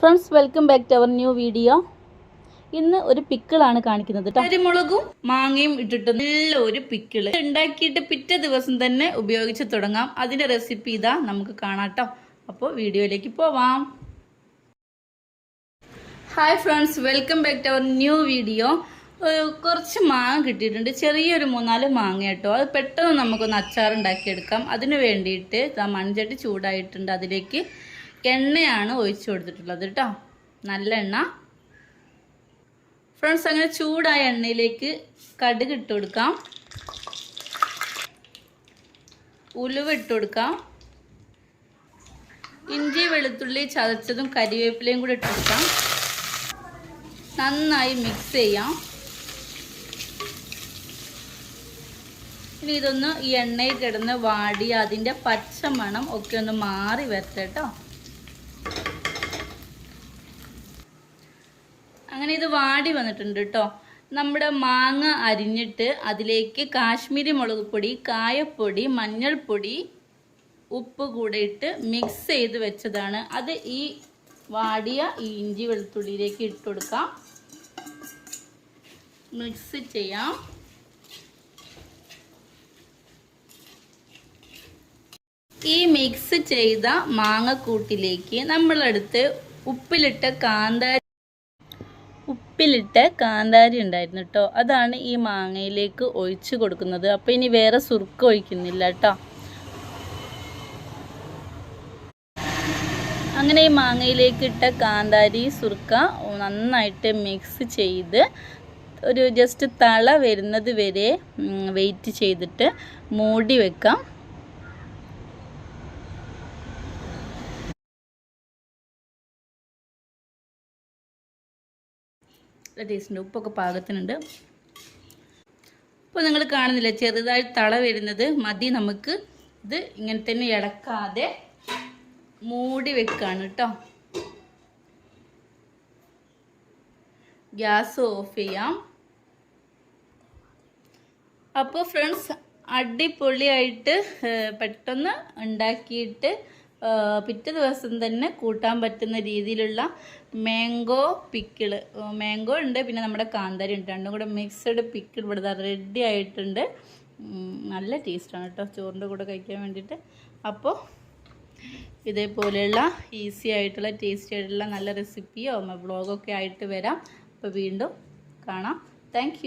Friends, welcome back to our new video. ഇന്ന് ഒരു പിക്കിളാണ് കാണിക്കുന്നത് കേട്ടോ. കരിമുളകും മാങ്ങയും ഇട്ടിട്ട് നല്ല ഒരു പിക്കിള് ഉണ്ടാക്കിയിട്ട് പിറ്റേ ദിവസം തന്നെ ഉപയോഗിച്ച് തുടങ്ങാം. അതിൻ്റെ റെസിപ്പി ഇതാ നമുക്ക് കാണാം കേട്ടോ. അപ്പോൾ വീഡിയോയിലേക്ക് പോവാം. Hi friends, welcome back to our new video. കുറച്ച് മാങ്ങ കിട്ടിയിട്ടുണ്ട്, ചെറിയൊരു 3-4 മാങ്ങ കേട്ടോ. അത് പെട്ടെന്ന് നമുക്കൊന്ന് അച്ചാറുണ്ടാക്കിയെടുക്കാം. അതിന് വേണ്ടിയിട്ട് മൺചട്ടി ചൂടായിട്ടുണ്ട്. അതിലേക്ക് എണ്ണയാണ് ഒഴിച്ചു കൊടുത്തിട്ടുള്ളത് കേട്ടോ, നല്ല എണ്ണ. ഫ്രണ്ട്സ്, അങ്ങനെ ചൂടായ എണ്ണയിലേക്ക് കടുക് ഇട്ട് കൊടുക്കാം, ഉലുവ ഇട്ട് കൊടുക്കാം, ഇഞ്ചി വെളുത്തുള്ളി ചതച്ചതും കരിവേപ്പിലയും കൂടി ഇട്ട് കൊടുക്കാം. നന്നായി മിക്സ് ചെയ്യാം. ഇനി ഇതൊന്ന് ഈ എണ്ണയിൽ കിടന്ന് വാടി അതിൻ്റെ പച്ച മണം ഒക്കെ ഒന്ന് മാറി വരട്ടെ കേട്ടോ. അങ്ങനെ ഇത് വാടി വന്നിട്ടുണ്ട് കേട്ടോ. നമ്മുടെ മാങ്ങ അരിഞ്ഞിട്ട് അതിലേക്ക് കാശ്മീരി മുളക് പൊടി, കായപ്പൊടി, മഞ്ഞൾപ്പൊടി, ഉപ്പ് കൂടെ ഇട്ട് മിക്സ് ചെയ്ത് വെച്ചതാണ്. അത് ഈ വാടിയ ഈ ഇഞ്ചി വെളുത്തുള്ളിയിലേക്ക് ഇട്ട് കൊടുക്കാം, മിക്സ് ചെയ്യാം. ഈ മിക്സ് ചെയ്ത മാങ്ങക്കൂട്ടിലേക്ക് നമ്മളടുത്ത് ഉപ്പിലിട്ട കാന്താരി ഉണ്ടായിരുന്നു കേട്ടോ. അതാണ് ഈ മാങ്ങയിലേക്ക് ഒഴിച്ച് കൊടുക്കുന്നത്. അപ്പോൾ ഇനി വേറെ സുർക്ക ഒഴിക്കുന്നില്ല കേട്ടോ. അങ്ങനെ ഈ മാങ്ങയിലേക്ക് ഇട്ട കാന്താരി സുർക്ക നന്നായിട്ട് മിക്സ് ചെയ്ത് ഒരു ജസ്റ്റ് തള വരുന്നത് വരെ വെയിറ്റ് ചെയ്തിട്ട് മൂടി വെക്കാം. ടേസ്റ്റിൻ്റെ ഉപ്പൊക്കെ പാകത്തിനുണ്ട്. ഇപ്പോൾ നിങ്ങൾ കാണുന്നില്ല, ചെറുതായി തള വരുന്നത് മതി. നമുക്ക് ഇത് ഇങ്ങനെ തന്നെ ഇളക്കാതെ മൂടി വെക്കാണ് കേട്ടോ. ഗ്യാസ് ഓഫ് ചെയ്യാം. അപ്പോൾ ഫ്രണ്ട്സ്, അടിപൊളിയായിട്ട് പെട്ടെന്ന് ഉണ്ടാക്കിയിട്ട് പിറ്റേ ദിവസം തന്നെ കൂട്ടാൻ പറ്റുന്ന രീതിയിലുള്ള മാംഗോ പിക്കിള്. മാംഗോ ഉണ്ട്, പിന്നെ നമ്മുടെ കാന്താരി ഉണ്ട്, രണ്ടും കൂടെ മിക്സഡ് പിക്കിൾ ഇവിടെ റെഡി ആയിട്ടുണ്ട്. നല്ല ടേസ്റ്റാണ് കേട്ടോ ചോറിൻ്റെ കൂടെ കഴിക്കാൻ വേണ്ടിയിട്ട്. അപ്പോൾ ഇതേപോലെയുള്ള ഈസി ആയിട്ടുള്ള ടേസ്റ്റി ആയിട്ടുള്ള നല്ല റെസിപ്പിയോ വ്ളോഗൊക്കെ ആയിട്ട് വരാം. അപ്പോൾ വീണ്ടും കാണാം. താങ്ക്